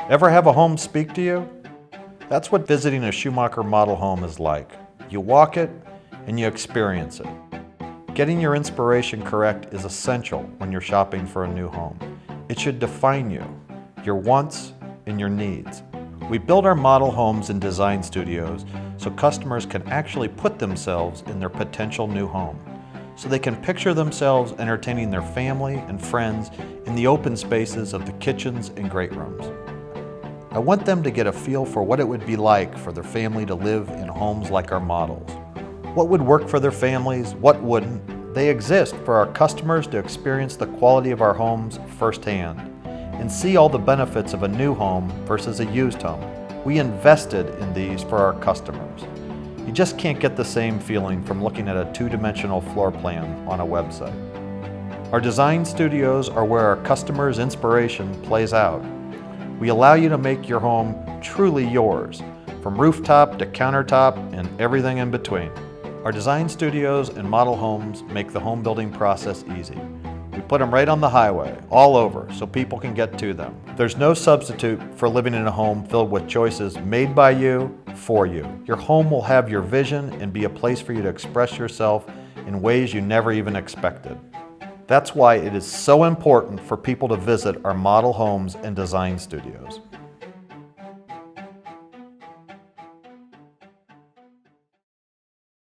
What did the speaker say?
Ever have a home speak to you? That's what visiting a Schumacher model home is like. You walk it and you experience it. Getting your inspiration correct is essential when you're shopping for a new home. It should define you, your wants and your needs. We build our model homes in design studios so customers can actually put themselves in their potential new home, so they can picture themselves entertaining their family and friends in the open spaces of the kitchens and great rooms. I want them to get a feel for what it would be like for their family to live in homes like our models. What would work for their families, what wouldn't. They exist for our customers to experience the quality of our homes firsthand and see all the benefits of a new home versus a used home. We invested in these for our customers. You just can't get the same feeling from looking at a two-dimensional floor plan on a website. Our design studios are where our customers' inspiration plays out. We allow you to make your home truly yours, from rooftop to countertop and everything in between. Our design studios and model homes make the home building process easy. We put them right on the highway, all over, so people can get to them. There's no substitute for living in a home filled with choices made by you, for you. Your home will have your vision and be a place for you to express yourself in ways you never even expected. That's why it is so important for people to visit our model homes and design studios.